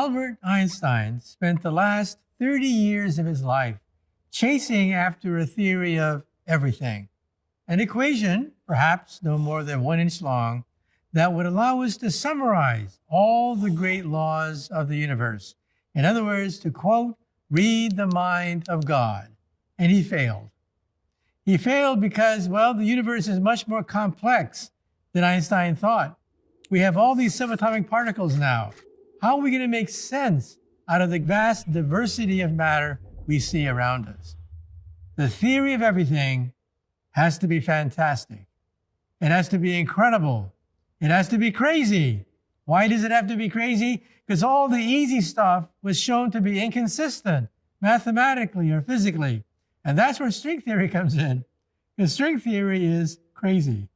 Albert Einstein spent the last 30 years of his life chasing after a theory of everything, an equation, perhaps no more than 1 inch long, that would allow us to summarize all the great laws of the universe. In other words, to quote, read the mind of God. And he failed. He failed because, well, the universe is much more complex than Einstein thought. We have all these subatomic particles now. How are we going to make sense out of the vast diversity of matter we see around us? The theory of everything has to be fantastic. It has to be incredible. It has to be crazy. Why does it have to be crazy? Because all the easy stuff was shown to be inconsistent mathematically or physically. And that's where string theory comes in, because string theory is crazy.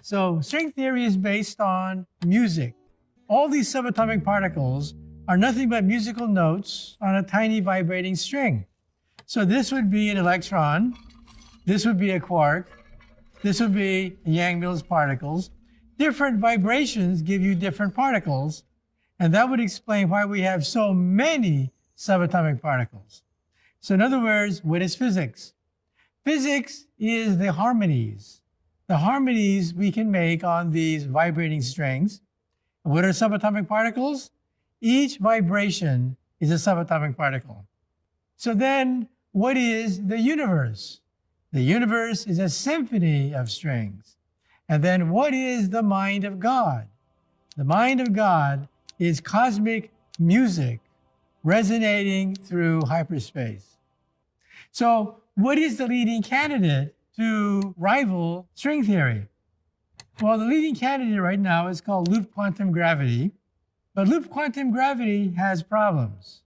So string theory is based on music. All these subatomic particles are nothing but musical notes on a tiny vibrating string. So this would be an electron, this would be a quark, this would be Yang-Mills particles. Different vibrations give you different particles, and that would explain why we have so many subatomic particles. So in other words, what is physics? Physics is the harmonies we can make on these vibrating strings. What are subatomic particles? Each vibration is a subatomic particle. So then, what is the universe? The universe is a symphony of strings. And then what is the mind of God? The mind of God is cosmic music resonating through hyperspace. So what is the leading candidate to rival string theory? Well, the leading candidate right now is called loop quantum gravity, but loop quantum gravity has problems.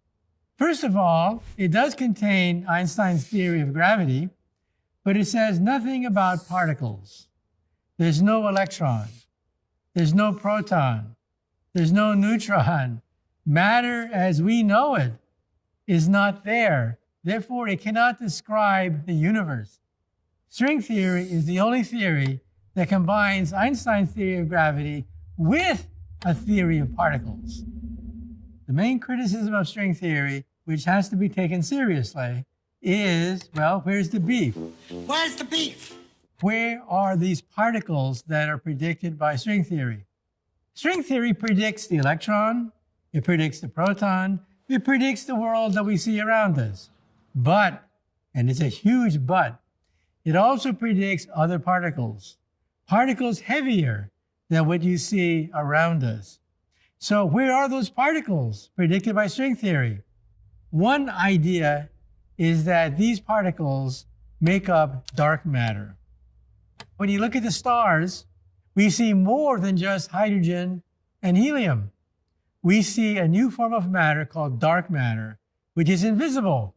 First of all, it does contain Einstein's theory of gravity, but it says nothing about particles. There's no electron, there's no proton, there's no neutron. Matter as we know it is not there. Therefore, it cannot describe the universe. String theory is the only theory that combines Einstein's theory of gravity with a theory of particles. The main criticism of string theory, which has to be taken seriously, is, well, where's the beef? Where's the beef? Where are these particles that are predicted by string theory? String theory predicts the electron, it predicts the proton, it predicts the world that we see around us. But, and it's a huge but, it also predicts other particles, particles heavier than what you see around us. So where are those particles predicted by string theory? One idea is that these particles make up dark matter. When you look at the stars, we see more than just hydrogen and helium. We see a new form of matter called dark matter, which is invisible,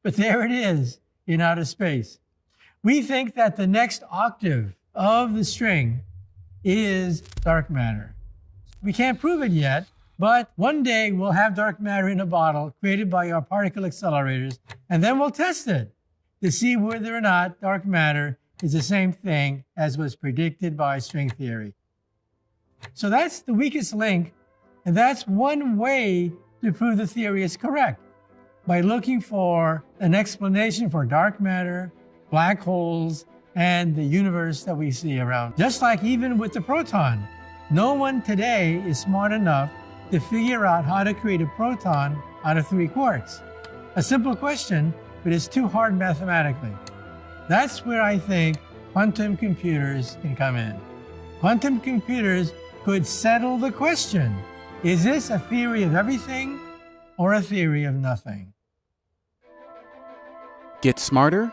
but there it is in outer space. We think that the next octave of the string is dark matter. We can't prove it yet, but one day we'll have dark matter in a bottle created by our particle accelerators, and then we'll test it to see whether or not dark matter is the same thing as was predicted by string theory. So that's the weakest link, and that's one way to prove the theory is correct, by looking for an explanation for dark matter, black holes, and the universe that we see around. Just like even with the proton, no one today is smart enough to figure out how to create a proton out of 3 quarks. A simple question, but it's too hard mathematically. That's where I think quantum computers can come in. Quantum computers could settle the question, is this a theory of everything or a theory of nothing? Get smarter